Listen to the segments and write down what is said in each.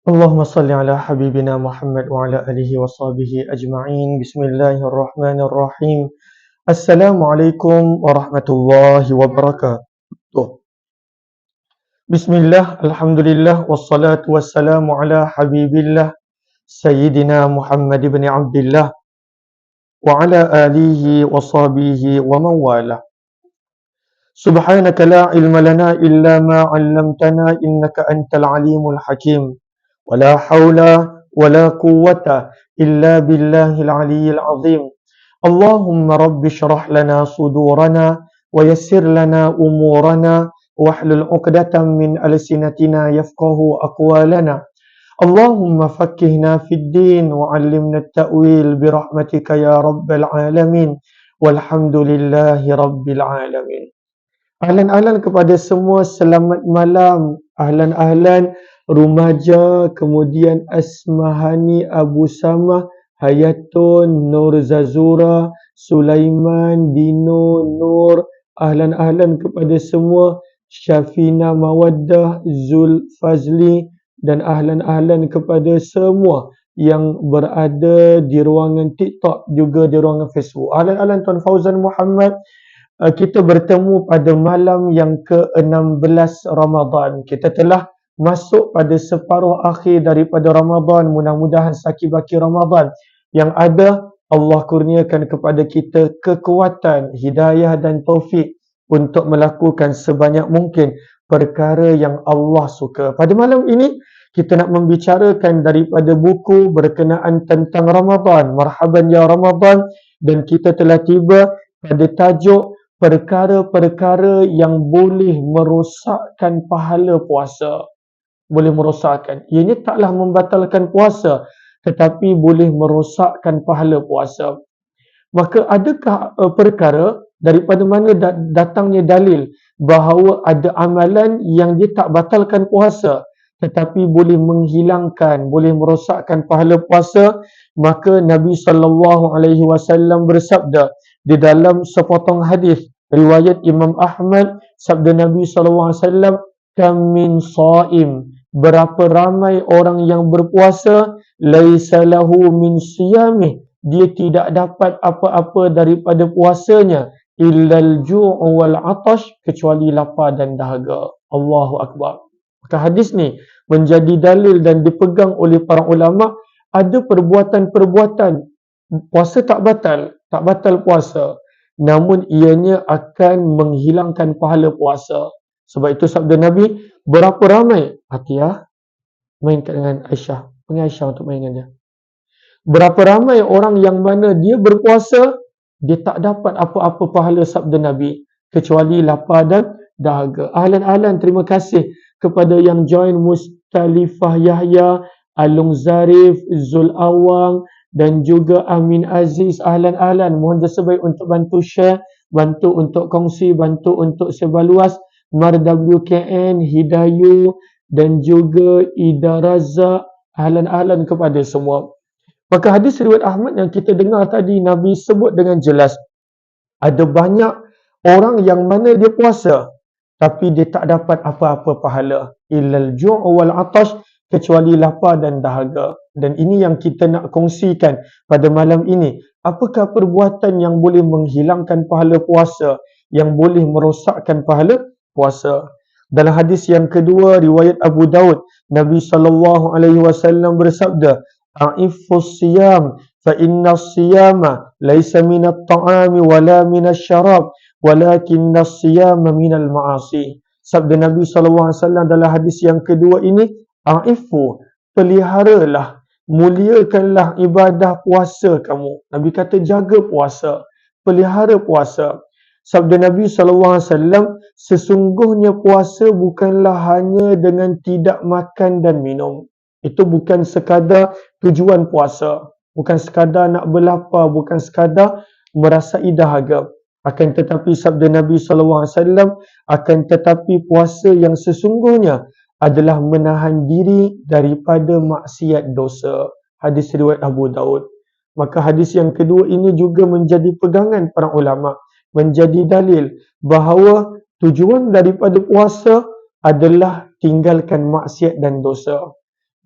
اللهم صل على حبيبنا محمد وعلى آله وصحبه أجمعين. بسم الله الرحمن الرحيم. السلام عليكم ورحمة الله وبركاته. بسم الله الحمد لله والصلاة والسلام على حبيب الله سيدنا محمد بن عبد الله وعلى آله وصحبه ومن والاه. سبحانك لا علم لنا إلا ما علمتنا إنك أنت العليم الحكيم ولا حول ولا قوة إلا بالله العلي العظيم. اللهم رب اشرح لنا صدورنا ويسر لنا أمورنا واحلل عقدة من ألسنتنا يفقه أقوالنا. اللهم فقهنا في الدين وعلمنا التأويل برحمتك يا رب العالمين والحمد لله رب العالمين. Ahlan-ahlan kepada semua, selamat malam. Ahlan-ahlan Rumaja, kemudian Asmahani, Abu Samah, Hayatun, Nur Zazura, Sulaiman, Dino, Nur. Ahlan-ahlan kepada semua, Syafina Mawaddah, Zul Fazli, dan ahlan-ahlan kepada semua yang berada di ruangan TikTok juga di ruangan Facebook. Ahlan-ahlan Tuan Fauzan Muhammad. Kita bertemu pada malam yang ke-16 Ramadan. Kita telah masuk pada separuh akhir daripada Ramadan. Mudah-mudahan sakibaki Ramadan yang ada, Allah kurniakan kepada kita kekuatan, hidayah dan taufik untuk melakukan sebanyak mungkin perkara yang Allah suka. Pada malam ini, kita nak membicarakan daripada buku berkenaan tentang Ramadan. Marhaban ya Ramadan. Dan kita telah tiba pada tajuk perkara-perkara yang boleh merosakkan pahala puasa. Boleh merosakkan. Ianya taklah membatalkan puasa, tetapi boleh merosakkan pahala puasa. Maka adakah perkara daripada mana datangnya dalil bahawa ada amalan yang dia tak batalkan puasa, tetapi boleh menghilangkan, boleh merosakkan pahala puasa? Maka Nabi SAW bersabda di dalam sepotong hadis riwayat Imam Ahmad, sabda Nabi SAW, kam min saim, berapa ramai orang yang berpuasa, laisa lahu min siyamih, dia tidak dapat apa-apa daripada puasanya, illal ju'u wal atash, kecuali lapar dan dahaga. Allahu Akbar. Maka hadis ni menjadi dalil dan dipegang oleh para ulama. Ada perbuatan-perbuatan puasa tak batal puasa, namun ianya akan menghilangkan pahala puasa. Sebab itu sabda Nabi, berapa ramai, Atiyah main dengan Aisyah, panggil Aisyah untuk main dengan dia. Berapa ramai orang yang mana dia berpuasa, dia tak dapat apa-apa pahala, sabda Nabi, kecuali lapar dan dahaga. Ahlan-ahlan, terima kasih kepada yang join Mustalifah Yahya, Alung Zarif, Zul Awang dan juga Amin Aziz. Ahlan-ahlan, mohon sebaik untuk bantu share, bantu untuk kongsi, bantu untuk sebar luas. Mar WKN, Hidayu dan juga Ida Razak. Ahlan-ahlan kepada semua. Maka hadis riwayat Ahmad yang kita dengar tadi, Nabi sebut dengan jelas, ada banyak orang yang mana dia puasa tapi dia tak dapat apa-apa pahala, illal ju' wal atash, kecuali lapar dan dahaga. Dan ini yang kita nak kongsikan pada malam ini. Apakah perbuatan yang boleh menghilangkan pahala puasa, yang boleh merosakkan pahala puasa? Dalam hadis yang kedua riwayat Abu Daud, Nabi SAW bersabda, a'ifus siyam fa inna siyama laysa minat ta'ami wala minas syarab walakinna siyama minal ma'asi. Sabda Nabi SAW dalam hadis yang kedua ini, a'ifu, peliharalah, muliakanlah ibadah puasa kamu. Nabi kata jaga puasa, pelihara puasa. Sabda Nabi SAW, sesungguhnya puasa bukanlah hanya dengan tidak makan dan minum. Itu bukan sekadar tujuan puasa, bukan sekadar nak berlapar, bukan sekadar merasai dahaga. Akan tetapi sabda Nabi SAW, akan tetapi puasa yang sesungguhnya adalah menahan diri daripada maksiat dosa. Hadis riwayat Abu Daud. Maka hadis yang kedua ini juga menjadi pegangan para ulama, menjadi dalil bahawa tujuan daripada puasa adalah tinggalkan maksiat dan dosa.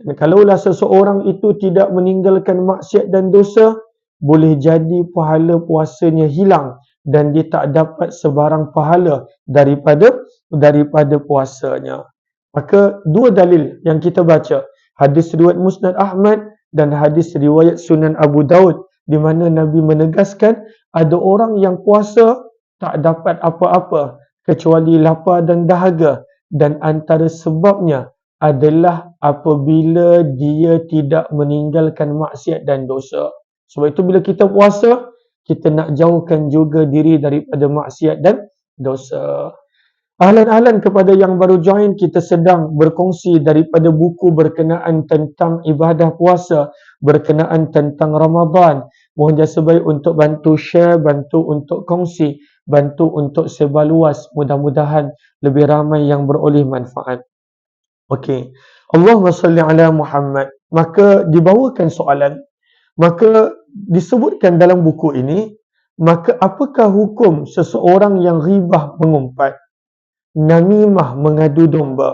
Dan kalaulah seseorang itu tidak meninggalkan maksiat dan dosa, boleh jadi pahala puasanya hilang dan dia tak dapat sebarang pahala daripada puasanya. Maka dua dalil yang kita baca, hadis riwayat Musnad Ahmad dan hadis riwayat Sunan Abu Daud, di mana Nabi menegaskan ada orang yang puasa tak dapat apa-apa kecuali lapar dan dahaga, dan antara sebabnya adalah apabila dia tidak meninggalkan maksiat dan dosa. Sebab itu bila kita puasa, kita nak jauhkan juga diri daripada maksiat dan dosa. Ahlan-ahlan kepada yang baru join, kita sedang berkongsi daripada buku berkenaan tentang ibadah puasa, berkenaan tentang Ramadan. Mohon jasa baik untuk bantu share, bantu untuk kongsi, bantu untuk sebar luas. Mudah-mudahan lebih ramai yang beroleh manfaat. Okey. Allahumma salli ala Muhammad. Maka dibawakan soalan. Maka disebutkan dalam buku ini, maka apakah hukum seseorang yang ghibah mengumpat, namimah mengadu domba,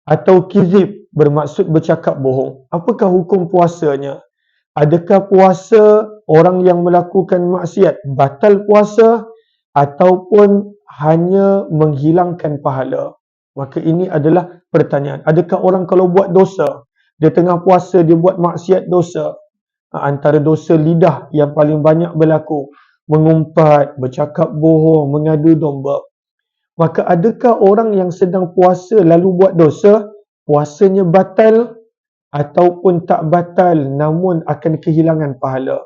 atau kizib bermaksud bercakap bohong? Apakah hukum puasanya? Adakah puasa orang yang melakukan maksiat batal puasa ataupun hanya menghilangkan pahala? Maka ini adalah pertanyaan. Adakah orang kalau buat dosa, dia tengah puasa dia buat maksiat dosa, antara dosa lidah yang paling banyak berlaku, mengumpat, bercakap bohong, mengadu domba. Maka adakah orang yang sedang puasa lalu buat dosa, puasanya batal ataupun tak batal namun akan kehilangan pahala?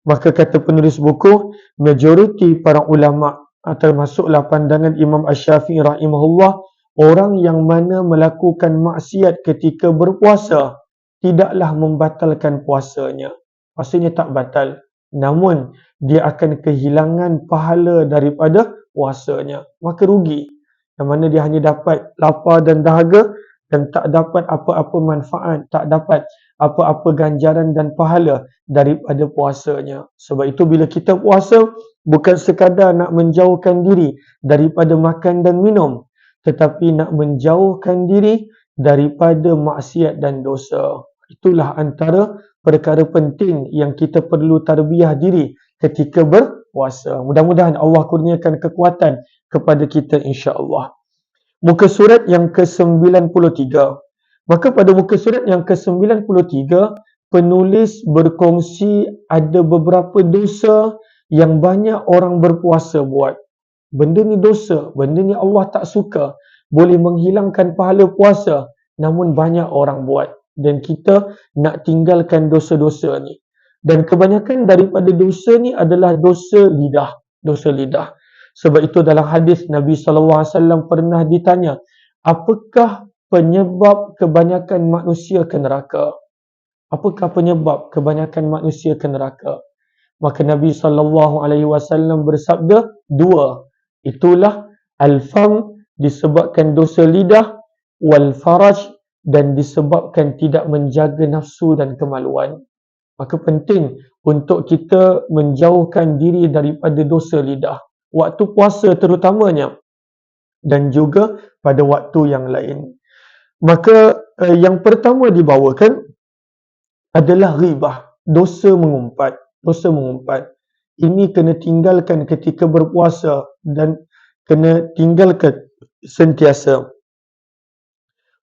Maka kata penulis buku, majoriti para ulama, termasuklah pandangan Imam Asy-Syafi'i rahimahullah, orang yang mana melakukan maksiat ketika berpuasa tidaklah membatalkan puasanya. Puasanya tak batal, namun dia akan kehilangan pahala daripada puasanya. Maka rugi. Yang mana dia hanya dapat lapar dan dahaga dan tak dapat apa-apa manfaat, tak dapat apa-apa ganjaran dan pahala daripada puasanya. Sebab itu bila kita puasa, bukan sekadar nak menjauhkan diri daripada makan dan minum, tetapi nak menjauhkan diri daripada maksiat dan dosa. Itulah antara perkara penting yang kita perlu tarbiyah diri ketika berpuasa. Mudah-mudahan Allah kurniakan kekuatan kepada kita insya-Allah. Muka surat yang ke-93. Maka pada muka surat yang ke-93, penulis berkongsi ada beberapa dosa yang banyak orang berpuasa buat. Benda ni dosa, benda ni Allah tak suka, boleh menghilangkan pahala puasa, namun banyak orang buat. Dan kita nak tinggalkan dosa-dosa ni. Dan kebanyakan daripada dosa ni adalah dosa lidah. Dosa lidah. Sebab itu dalam hadis Nabi SAW pernah ditanya, apakah penyebab kebanyakan manusia ke neraka? Apakah penyebab kebanyakan manusia ke neraka? Maka Nabi SAW bersabda, dua. Itulah al-fam, disebabkan dosa lidah, wal faraj, dan disebabkan tidak menjaga nafsu dan kemaluan. Maka penting untuk kita menjauhkan diri daripada dosa lidah, waktu puasa terutamanya, dan juga pada waktu yang lain. Maka yang pertama dibawakan adalah ghibah, dosa mengumpat. Dosa mengumpat ini kena tinggalkan ketika berpuasa dan kena tinggalkan sentiasa.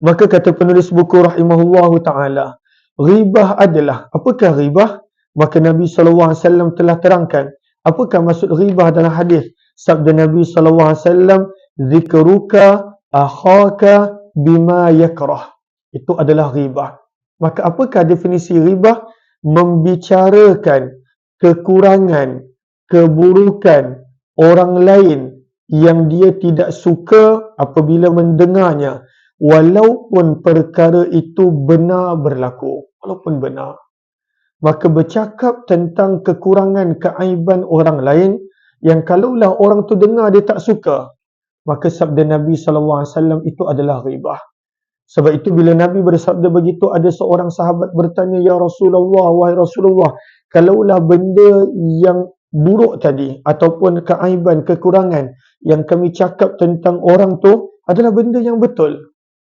Maka kata penulis buku rahimahullahu ta'ala, ghibah adalah, apakah ghibah? Maka Nabi SAW telah terangkan apakah maksud ghibah dalam hadis. Sabda Nabi SAW, zikruka akhaka bima yakrah. Itu adalah ghibah. Maka apakah definisi ghibah? Membicarakan kekurangan, keburukan orang lain yang dia tidak suka apabila mendengarnya, walaupun perkara itu benar berlaku. Walaupun benar. Maka bercakap tentang kekurangan, keaiban orang lain yang kalaulah orang tu dengar dia tak suka, maka sabda Nabi SAW itu adalah ghibah. Sebab itu bila Nabi bersabda begitu, ada seorang sahabat bertanya, ya Rasulullah, wahai Rasulullah, kalaulah benda yang buruk tadi ataupun keaiban, kekurangan yang kami cakap tentang orang tu adalah benda yang betul,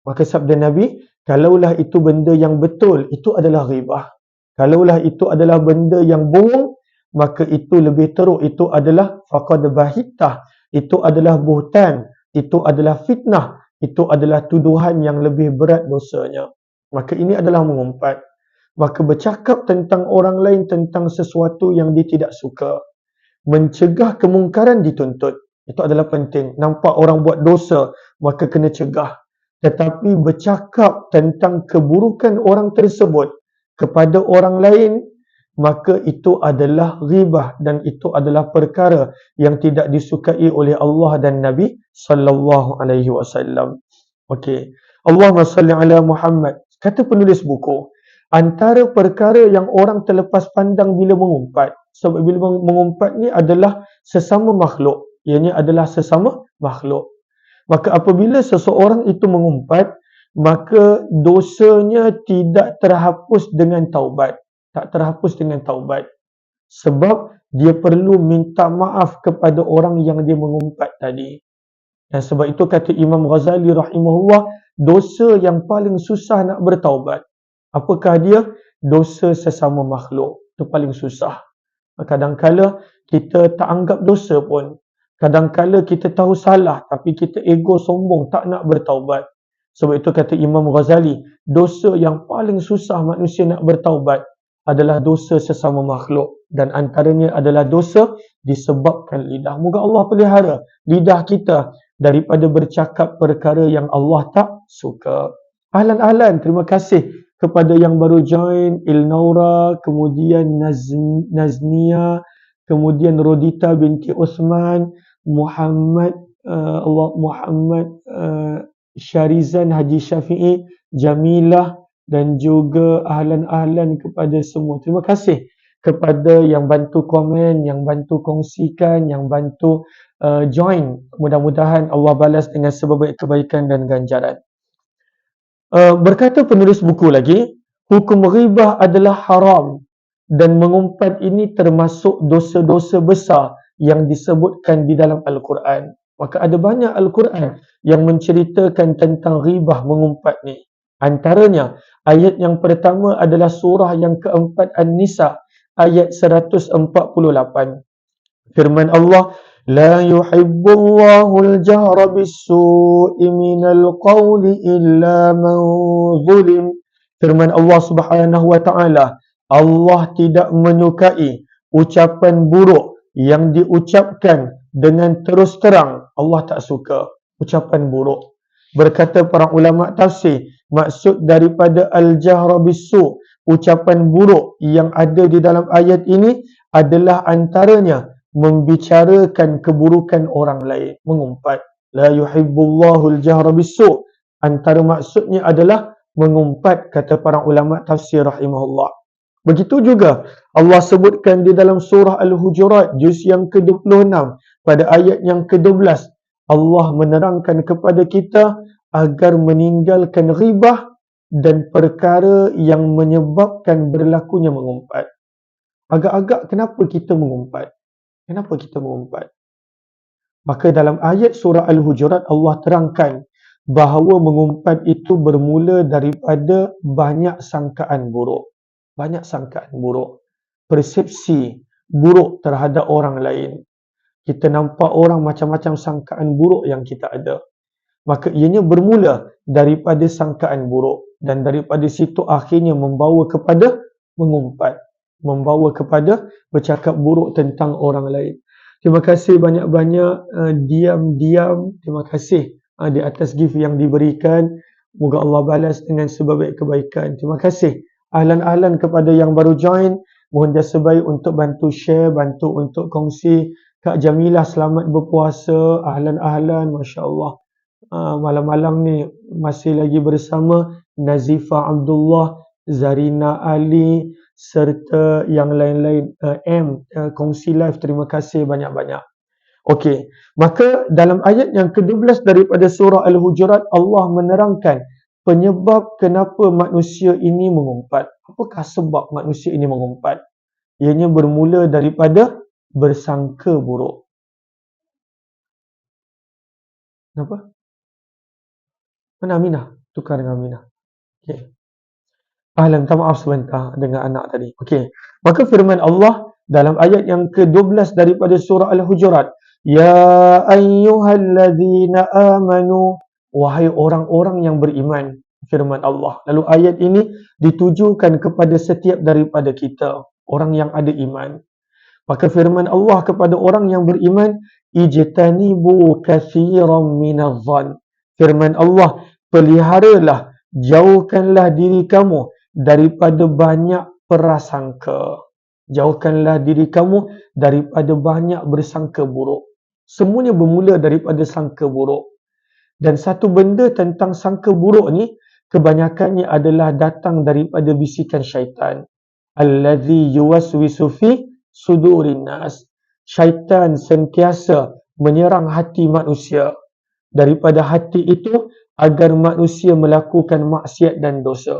Maka sabda Nabi, kalaulah itu benda yang betul, itu adalah ghibah. Kalaulah itu adalah benda yang bohong, maka itu lebih teruk, itu adalah faqad bahittah, itu adalah buhtan, itu adalah fitnah, itu adalah tuduhan yang lebih berat dosanya. Maka ini adalah mengumpat. Maka bercakap tentang orang lain tentang sesuatu yang dia tidak suka, mencegah kemungkaran dituntut. Itu adalah penting. Nampak orang buat dosa, maka kena cegah. Tetapi bercakap tentang keburukan orang tersebut kepada orang lain, maka itu adalah ghibah dan itu adalah perkara yang tidak disukai oleh Allah dan Nabi sallallahu alaihi wasallam. Okey. Allahumma salli ala Muhammad. Kata penulis buku, antara perkara yang orang terlepas pandang bila mengumpat, sebab bila mengumpat ni adalah sesama makhluk. Ianya adalah sesama makhluk. Maka apabila seseorang itu mengumpat, maka dosanya tidak terhapus dengan taubat. Tak terhapus dengan taubat. Sebab dia perlu minta maaf kepada orang yang dia mengumpat tadi. Dan sebab itu kata Imam Ghazali rahimahullah, dosa yang paling susah nak bertaubat. Apakah dia? Dosa sesama makhluk. Itu paling susah. Kadang-kala kita tak anggap dosa pun. Kadang-kala kita tahu salah tapi kita ego sombong tak nak bertaubat. Sebab itu kata Imam Ghazali, dosa yang paling susah manusia nak bertaubat adalah dosa sesama makhluk. Dan antaranya adalah dosa disebabkan lidah. Moga Allah pelihara lidah kita daripada bercakap perkara yang Allah tak suka. Ahlan-ahlan, terima kasih kepada yang baru join, Ilnaura, kemudian Naznia, kemudian Rodita binti Osman, Muhammad Syarizan Haji Syafi'i, Jamilah, dan juga ahlan-ahlan kepada semua. Terima kasih kepada yang bantu komen, yang bantu kongsikan, yang bantu join. Mudah-mudahan Allah balas dengan sebaik kebaikan dan ganjaran. Berkata penulis buku lagi, hukum ghibah adalah haram dan mengumpat ini termasuk dosa-dosa besar yang disebutkan di dalam Al-Quran. Maka ada banyak Al-Quran yang menceritakan tentang ghibah, mengumpat ni. Antaranya, ayat yang pertama adalah surah yang keempat An-Nisa, ayat 148. Firman Allah, لا يحب الله الجهر بالسوء من القول إلا من ظلم. Firman Allah Subhanahu wa taala, Allah tidak menyukai ucapan buruk yang diucapkan dengan terus terang. Allah tak suka ucapan buruk. Berkata para ulama tafsir, maksud daripada al-jahra bis-su', ucapan buruk yang ada di dalam ayat ini adalah antaranya membicarakan keburukan orang lain, mengumpat. La yuhibbullahu al-jahra bis-su'. Antara maksudnya adalah mengumpat, kata para ulama tafsir rahimahullah. Begitu juga Allah sebutkan di dalam surah Al-Hujurat juz yang ke-26 pada ayat yang ke-12. Allah menerangkan kepada kita agar meninggalkan ghibah dan perkara yang menyebabkan berlakunya mengumpat. Agak-agak kenapa kita mengumpat? Kenapa kita mengumpat? Maka dalam ayat surah Al-Hujurat Allah terangkan bahawa mengumpat itu bermula daripada banyak sangkaan buruk. Banyak sangkaan buruk. Persepsi buruk terhadap orang lain. Kita nampak orang macam-macam sangkaan buruk yang kita ada. Maka ianya bermula daripada sangkaan buruk. Dan daripada situ akhirnya membawa kepada mengumpat. Membawa kepada bercakap buruk tentang orang lain. Terima kasih banyak-banyak diam-diam. Terima kasih di atas gift yang diberikan. Moga Allah balas dengan sebaik kebaikan. Terima kasih. Ahlan-ahlan kepada yang baru join. Mohon jasa baik untuk bantu share, bantu untuk kongsi. Kak Jamilah selamat berpuasa. Ahlan-ahlan, Masya Allah. Malam-malam ni masih lagi bersama Nazifah Abdullah, Zarina Ali serta yang lain-lain. Kongsi live, terima kasih banyak-banyak. Okey, maka dalam ayat yang ke-12 daripada surah Al-Hujurat Allah menerangkan penyebab kenapa manusia ini mengumpat. Apakah sebab manusia ini mengumpat? Ianya bermula daripada bersangka buruk. Kenapa? Mana Aminah? Tukar dengan Aminah. Okey. Minta maaf sebentar dengan anak tadi. Okey. Maka firman Allah dalam ayat yang ke-12 daripada surah Al-Hujurat, ya ayyuhallazina amanu, wahai orang-orang yang beriman, firman Allah. Lalu ayat ini ditujukan kepada setiap daripada kita, orang yang ada iman. Maka firman Allah kepada orang yang beriman, ijtanibu katsiran minadh-dhann. Firman Allah, peliharalah, jauhkanlah diri kamu daripada banyak prasangka. Jauhkanlah diri kamu daripada banyak bersangka buruk. Semuanya bermula daripada sangka buruk. Dan satu benda tentang sangka buruk ni, kebanyakannya adalah datang daripada bisikan syaitan. Allazi yuwaswisu fi sudurin nas. Syaitan sentiasa menyerang hati manusia. Daripada hati itu agar manusia melakukan maksiat dan dosa.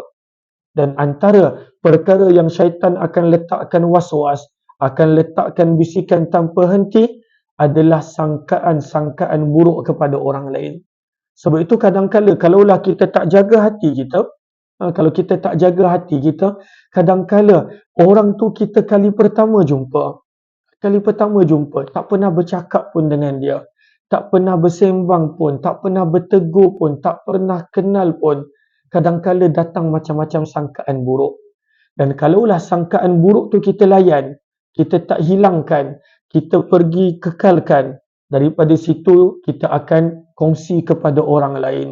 Dan antara perkara yang syaitan akan letakkan was-was, akan letakkan bisikan tanpa henti adalah sangkaan-sangkaan buruk kepada orang lain. Sebab itu kadang-kala kalaulah kita tak jaga hati kita, kalau kita tak jaga hati kita, kadang-kala orang tu kita kali pertama jumpa, tak pernah bercakap pun dengan dia, tak pernah bersembang pun, tak pernah bertegur pun, tak pernah kenal pun. Kadang-kala datang macam-macam sangkaan buruk. Dan kalaulah sangkaan buruk tu kita layan, kita tak hilangkan, kita pergi kekalkan, daripada situ kita akan kongsi kepada orang lain.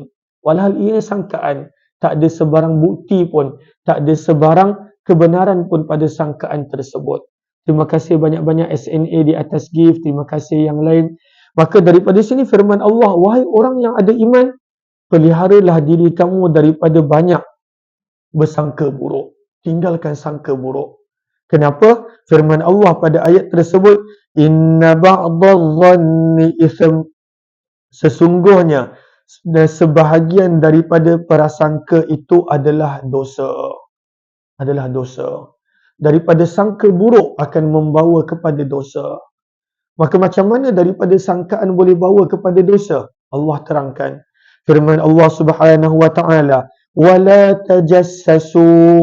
Walhal ia sangkaan, tak ada sebarang bukti pun, tak ada sebarang kebenaran pun pada sangkaan tersebut. Terima kasih banyak-banyak SNA di atas gift, terima kasih yang lain. Maka daripada sini firman Allah, wahai orang yang ada iman, peliharalah diri kamu daripada banyak bersangka buruk. Tinggalkan sangka buruk. Kenapa? Firman Allah pada ayat tersebut, inna ba'dadh-dhanni itsm. Sesungguhnya sebahagian daripada prasangka itu adalah dosa. Adalah dosa. Daripada sangka buruk akan membawa kepada dosa. Maka macam mana daripada sangkaan boleh bawa kepada dosa? Allah terangkan. Firman Allah Subhanahu wa taala, wala tajassasu,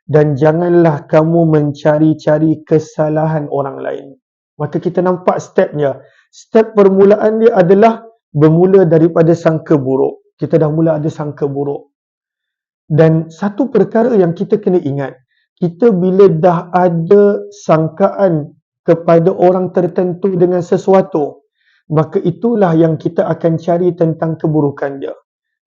dan janganlah kamu mencari-cari kesalahan orang lain. Maka kita nampak stepnya. Step permulaan dia adalah bermula daripada sangka buruk. Kita dah mula ada sangka buruk. Dan satu perkara yang kita kena ingat, kita bila dah ada sangkaan kepada orang tertentu dengan sesuatu, maka itulah yang kita akan cari tentang keburukan dia.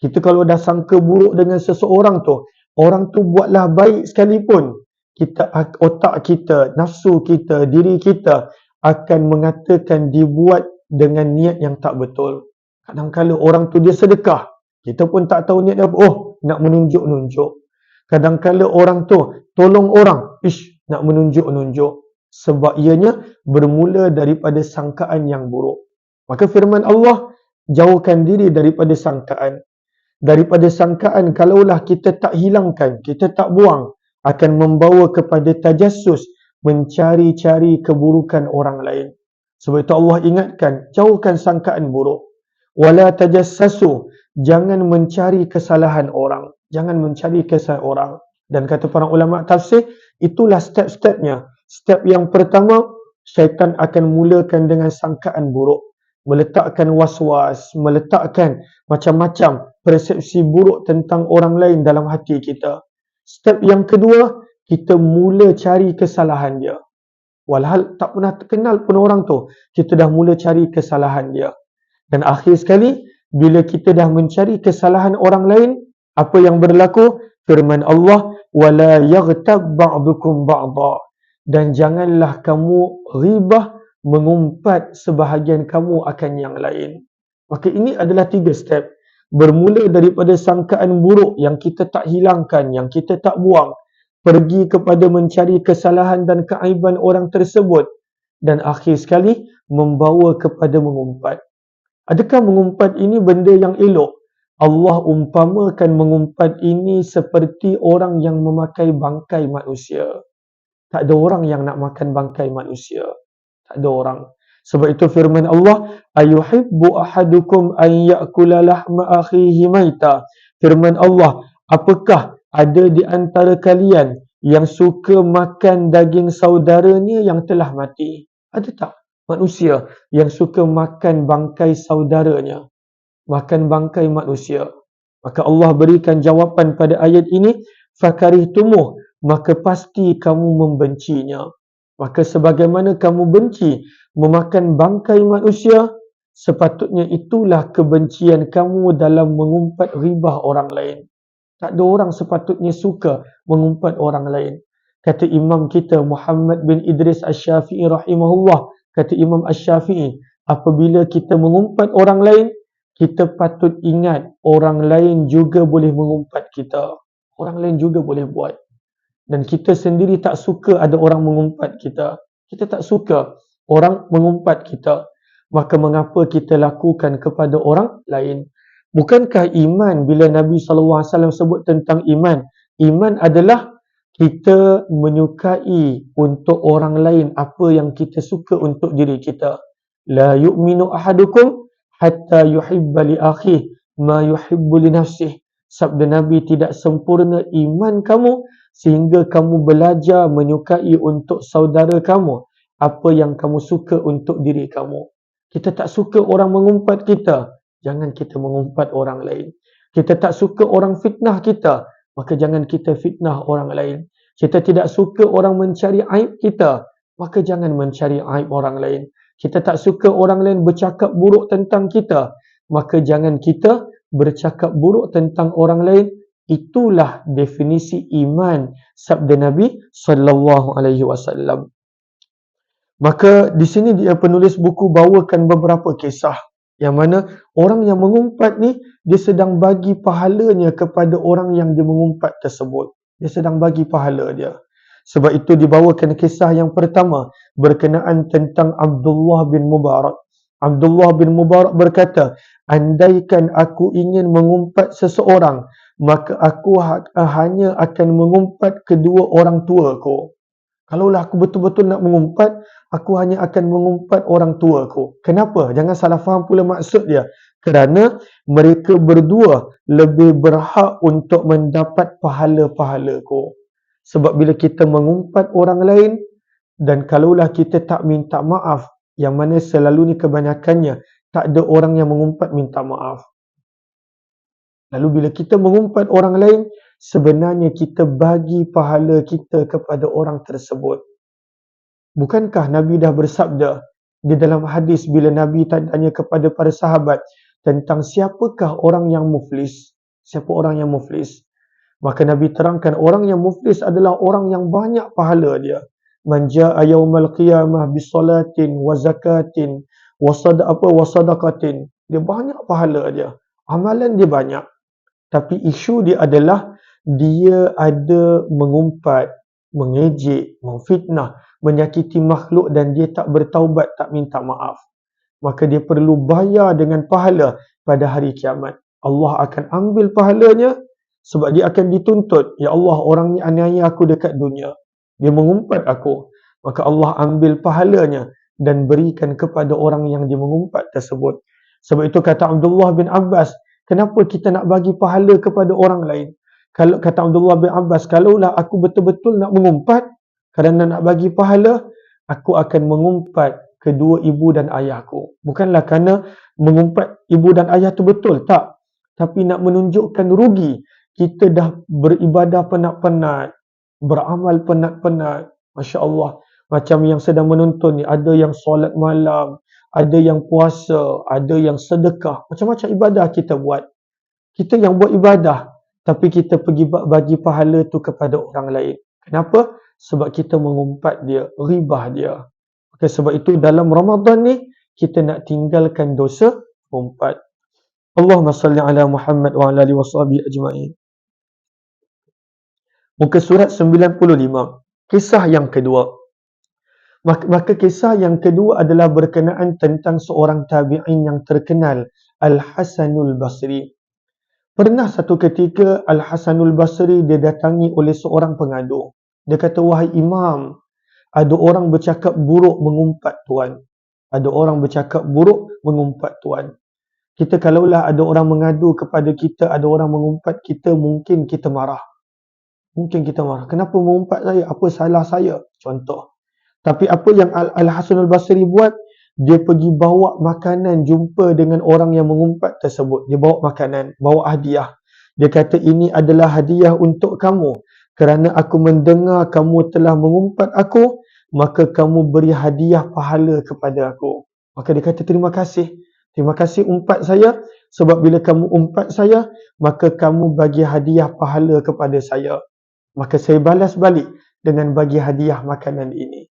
Kita kalau dah sangka buruk dengan seseorang tu, orang tu buatlah baik sekalipun, kita, otak kita, nafsu kita, diri kita akan mengatakan dibuat dengan niat yang tak betul. Kadang-kadang orang tu dia sedekah, kita pun tak tahu niat dia apa. Oh, nak menunjuk-nunjuk. Kadang-kadang orang tu tolong orang, nak menunjuk-nunjuk. Sebab ianya bermula daripada sangkaan yang buruk. Maka firman Allah, jauhkan diri daripada sangkaan. Daripada sangkaan, kalaulah kita tak hilangkan, kita tak buang, akan membawa kepada tajassus, mencari-cari keburukan orang lain. Sebab itu Allah ingatkan, jauhkan sangkaan buruk. Wala tajassasu, jangan mencari kesalahan orang. Jangan mencari kesalahan orang. Dan kata para ulama tafsir, itulah step-stepnya. Step yang pertama, syaitan akan mulakan dengan sangkaan buruk. Meletakkan was-was, meletakkan macam-macam persepsi buruk tentang orang lain dalam hati kita. Step yang kedua, kita mula cari kesalahan dia. Walhal tak pernah kenal pun orang tu, kita dah mula cari kesalahan dia. Dan akhir sekali, bila kita dah mencari kesalahan orang lain, apa yang berlaku? Firman Allah, wala yaghtab ba'dukum ba'dha. Dan janganlah kamu ribah, mengumpat sebahagian kamu akan yang lain. Maka ini adalah 3 step. Bermula daripada sangkaan buruk yang kita tak hilangkan, yang kita tak buang. Pergi kepada mencari kesalahan dan keaiban orang tersebut. Dan akhir sekali, membawa kepada mengumpat. Adakah mengumpat ini benda yang elok? Allah umpamakan mengumpat ini seperti orang yang memakai bangkai manusia. Tak ada orang yang nak makan bangkai manusia. Tak ada orang. Sebab itu firman Allah, ayuhibbu ahadukum an ya'kula lahma akhihi maita Firman Allah, apakah ada di antara kalian yang suka makan daging saudaranya yang telah mati? Ada tak manusia yang suka makan bangkai saudaranya? Makan bangkai manusia. Maka Allah berikan jawapan pada ayat ini, fakarihtumuh, maka pasti kamu membencinya. Maka sebagaimana kamu benci memakan bangkai manusia, sepatutnya itulah kebencian kamu dalam mengumpat ribah orang lain. Tak ada orang sepatutnya suka mengumpat orang lain. Kata Imam kita Muhammad bin Idris Asy-Syafi'i rahimahullah, kata Imam Asy-Syafi'i, apabila kita mengumpat orang lain, kita patut ingat orang lain juga boleh mengumpat kita. Orang lain juga boleh buat. Dan kita sendiri tak suka ada orang mengumpat kita. Kita tak suka orang mengumpat kita. Maka mengapa kita lakukan kepada orang lain? Bukankah iman bila Nabi SAW sebut tentang iman? Iman adalah kita menyukai untuk orang lain apa yang kita suka untuk diri kita. La yu'minu ahadukum hatta yuhibba li akhihi ma yuhibbu li nafsihi. Sabda Nabi, tidak sempurna iman kamu sehingga kamu belajar menyukai untuk saudara kamu apa yang kamu suka untuk diri kamu. Kita tak suka orang mengumpat kita, jangan kita mengumpat orang lain. Kita tak suka orang fitnah kita, maka jangan kita fitnah orang lain. Kita tidak suka orang mencari aib kita, maka jangan mencari aib orang lain. Kita tak suka orang lain bercakap buruk tentang kita, maka jangan kita bercakap buruk tentang orang lain. Itulah definisi iman sabda Nabi sallallahu alaihi wasallam. Maka di sini dia penulis buku bawakan beberapa kisah yang mana orang yang mengumpat ni dia sedang bagi pahalanya kepada orang yang dia mengumpat tersebut. Dia sedang bagi pahala dia. Sebab itu dibawakan kisah yang pertama berkenaan tentang Abdullah bin Mubarak. Abdullah bin Mubarak berkata, andaikan aku ingin mengumpat seseorang, maka aku hanya akan mengumpat kedua orang tuaku. Kalaulah aku betul-betul nak mengumpat, aku hanya akan mengumpat orang tuaku. Kenapa? Jangan salah faham pula maksud dia. Kerana mereka berdua lebih berhak untuk mendapat pahala-pahalaku. Sebab bila kita mengumpat orang lain, dan kalaulah kita tak minta maaf, yang mana selalu ni kebanyakannya, tak ada orang yang mengumpat minta maaf. Lalu bila kita mengumpat orang lain, sebenarnya kita bagi pahala kita kepada orang tersebut. Bukankah Nabi dah bersabda di dalam hadis bila Nabi tanya kepada para sahabat tentang siapakah orang yang muflis? Siapa orang yang muflis? Maka Nabi terangkan orang yang muflis adalah orang yang banyak pahala dia. Man jaa yaumal qiyamah bisalatin wa zakatin wa sadaqatin. Dia banyak pahala dia. Amalan dia banyak. Tapi isu dia adalah dia ada mengumpat, mengejek, memfitnah, menyakiti makhluk dan dia tak bertaubat, tak minta maaf. Maka dia perlu bayar dengan pahala pada hari kiamat. Allah akan ambil pahalanya sebab dia akan dituntut. Ya Allah, orang ni aniaya aku dekat dunia. Dia mengumpat aku. Maka Allah ambil pahalanya dan berikan kepada orang yang dia mengumpat tersebut. Sebab itu kata Abdullah bin Abbas, kenapa kita nak bagi pahala kepada orang lain? Kalau kata Abdullah bin Abbas, kalaulah aku betul-betul nak mengumpat kerana nak bagi pahala, aku akan mengumpat kedua ibu dan ayahku. Bukanlah kerana mengumpat ibu dan ayah tu betul, tak. Tapi nak menunjukkan rugi. Kita dah beribadah penat-penat, beramal penat-penat. Masya Allah. Macam yang sedang menonton ni, ada yang solat malam, ada yang puasa, ada yang sedekah. Macam-macam ibadah kita buat. Kita yang buat ibadah, tapi kita pergi bagi pahala tu kepada orang lain. Kenapa? Sebab kita mengumpat dia, ribah dia. Okay, sebab itu dalam Ramadan ni, kita nak tinggalkan dosa umpat. Allahumma salli ala Muhammad wa ala alihi wa sahbihi ajma'in. Muka surat 95. Kisah yang kedua. Maka kisah yang kedua adalah berkenaan tentang seorang tabi'in yang terkenal, Al-Hasanul Basri. Pernah satu ketika Al-Hasanul Basri didatangi oleh seorang pengadu. Dia kata, wahai imam, ada orang bercakap buruk mengumpat tuan. Ada orang bercakap buruk mengumpat tuan. Kita kalaulah ada orang mengadu kepada kita, ada orang mengumpat kita, mungkin kita marah. Mungkin kita marah. Kenapa mengumpat saya? Apa salah saya? Contoh. Tapi apa yang Al-Hasan Al-Basri buat? Dia pergi bawa makanan, jumpa dengan orang yang mengumpat tersebut. Dia bawa makanan, bawa hadiah. Dia kata, ini adalah hadiah untuk kamu. Kerana aku mendengar kamu telah mengumpat aku, maka kamu beri hadiah pahala kepada aku. Maka dia kata, terima kasih. Terima kasih umpat saya. Sebab bila kamu umpat saya, maka kamu bagi hadiah pahala kepada saya. Maka saya balas balik dengan bagi hadiah makanan ini.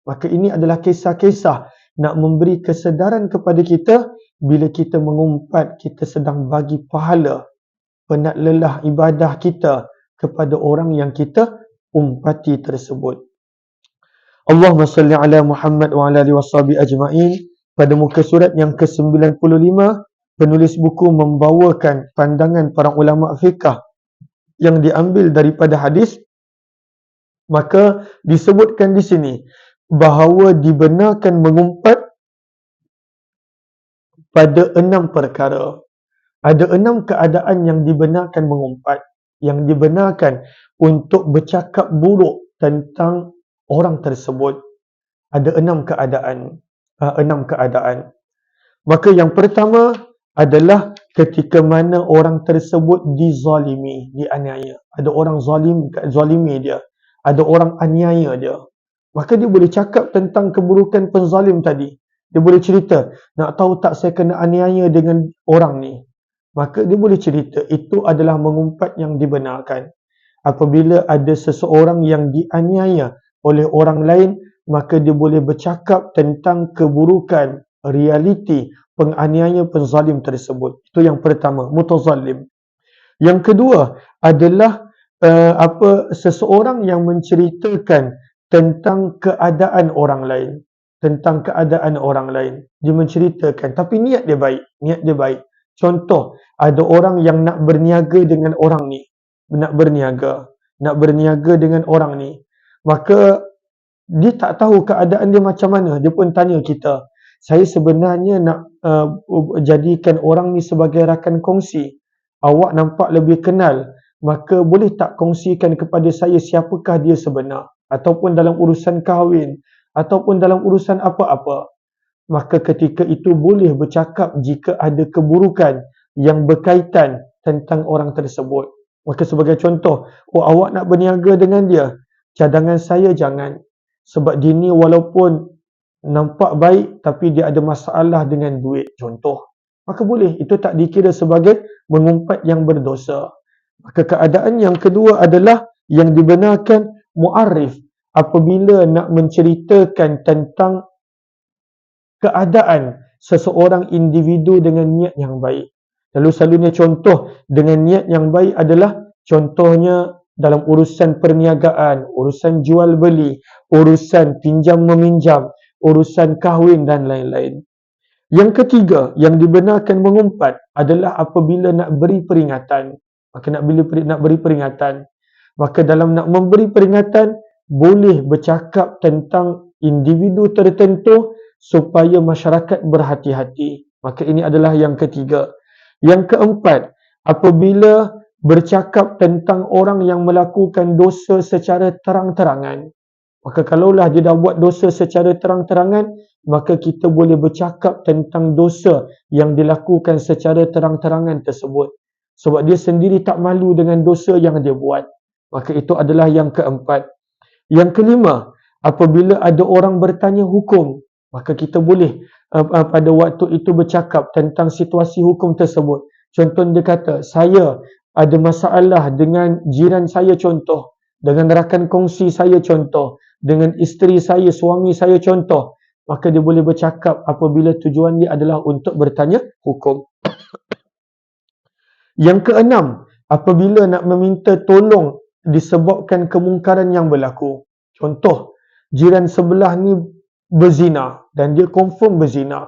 Maka ini adalah kisah-kisah nak memberi kesedaran kepada kita bila kita mengumpat, kita sedang bagi pahala penat lelah ibadah kita kepada orang yang kita umpati tersebut. Allahumma salli ala Muhammad wa ala alihi washabihi ajma'in. Pada muka surat yang ke-95, penulis buku membawakan pandangan para ulama fiqh yang diambil daripada hadis. Maka disebutkan di sini bahawa dibenarkan mengumpat pada 6 perkara. Ada 6 keadaan yang dibenarkan mengumpat, yang dibenarkan untuk bercakap buruk tentang orang tersebut. Ada 6 keadaan. 6 keadaan. Maka yang pertama adalah ketika mana orang tersebut dizalimi, dianiaya. Ada orang zalimi dia. Ada orang aniaya dia. Maka dia boleh cakap tentang keburukan penzalim tadi. Dia boleh cerita, nak tahu tak saya kena aniaya dengan orang ni. Maka dia boleh cerita, itu adalah mengumpat yang dibenarkan. Apabila ada seseorang yang dianiaya oleh orang lain, maka dia boleh bercakap tentang keburukan, realiti penganiaya penzalim tersebut. Itu yang pertama, mutazalim. Yang kedua adalah seseorang yang menceritakan tentang keadaan orang lain. Tentang keadaan orang lain. Dia menceritakan, tapi niat dia baik. Niat dia baik. Contoh, ada orang yang nak berniaga dengan orang ni. Nak berniaga dengan orang ni. Maka, dia tak tahu keadaan dia macam mana. Dia pun tanya kita. Saya sebenarnya nak jadikan orang ni sebagai rakan kongsi. Awak nampak lebih kenal. Maka boleh tak kongsikan kepada saya siapakah dia sebenar? Ataupun dalam urusan kahwin, ataupun dalam urusan apa-apa. Maka ketika itu boleh bercakap jika ada keburukan yang berkaitan tentang orang tersebut. Maka sebagai contoh, awak nak berniaga dengan dia, cadangan saya jangan. Sebab dia ni walaupun nampak baik, tapi dia ada masalah dengan duit, contoh. Maka boleh, itu tak dikira sebagai mengumpat yang berdosa. Maka keadaan yang kedua adalah yang dibenarkan mu'arif, apabila nak menceritakan tentang keadaan seseorang individu dengan niat yang baik. Lalu selalunya contoh dengan niat yang baik adalah contohnya dalam urusan perniagaan, urusan jual beli, urusan pinjam meminjam, urusan kahwin dan lain-lain. Yang ketiga yang dibenarkan mengumpat adalah apabila nak beri peringatan. Maka nak beri peringatan. Maka dalam nak memberi peringatan, boleh bercakap tentang individu tertentu supaya masyarakat berhati-hati. Maka ini adalah yang ketiga. Yang keempat, apabila bercakap tentang orang yang melakukan dosa secara terang-terangan. Maka kalaulah dia dah buat dosa secara terang-terangan, maka kita boleh bercakap tentang dosa yang dilakukan secara terang-terangan tersebut. Sebab dia sendiri tak malu dengan dosa yang dia buat. Maka itu adalah yang keempat. Yang kelima, apabila ada orang bertanya hukum, maka kita boleh pada waktu itu bercakap tentang situasi hukum tersebut. Contoh dia kata, saya ada masalah dengan jiran saya contoh, dengan rakan kongsi saya contoh, dengan isteri saya, suami saya contoh. Maka dia boleh bercakap apabila tujuan dia adalah untuk bertanya hukum. Yang keenam, apabila nak meminta tolong disebabkan kemungkaran yang berlaku. Contoh, jiran sebelah ni berzina dan dia confirm berzina.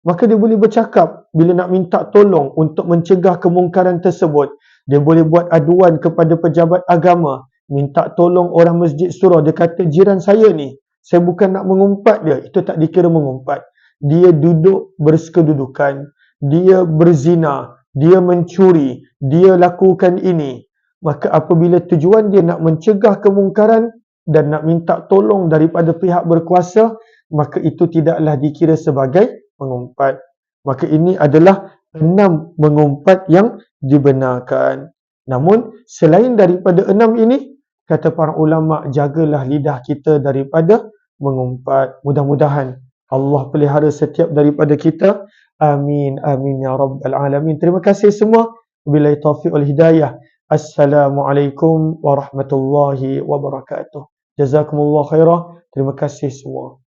Maka dia boleh bercakap bila nak minta tolong untuk mencegah kemungkaran tersebut. Dia boleh buat aduan kepada pejabat agama, minta tolong orang masjid surau. Dia kata, jiran saya ni, saya bukan nak mengumpat dia. Itu tak dikira mengumpat. Dia duduk bersekedudukan. dia berzina, dia mencuri, dia lakukan ini. Maka apabila tujuan dia nak mencegah kemungkaran dan nak minta tolong daripada pihak berkuasa, maka itu tidaklah dikira sebagai mengumpat. Maka ini adalah 6 mengumpat yang dibenarkan. Namun selain daripada 6 ini, kata para ulama, jagalah lidah kita daripada mengumpat. Mudah-mudahan Allah pelihara setiap daripada kita. Amin, amin ya rabbal alamin. Terima kasih semua. Wabillahi taufiq wal hidayah. Assalamualaikum warahmatullahi wabarakatuh. Jazakumullah khairah. Terima kasih semua.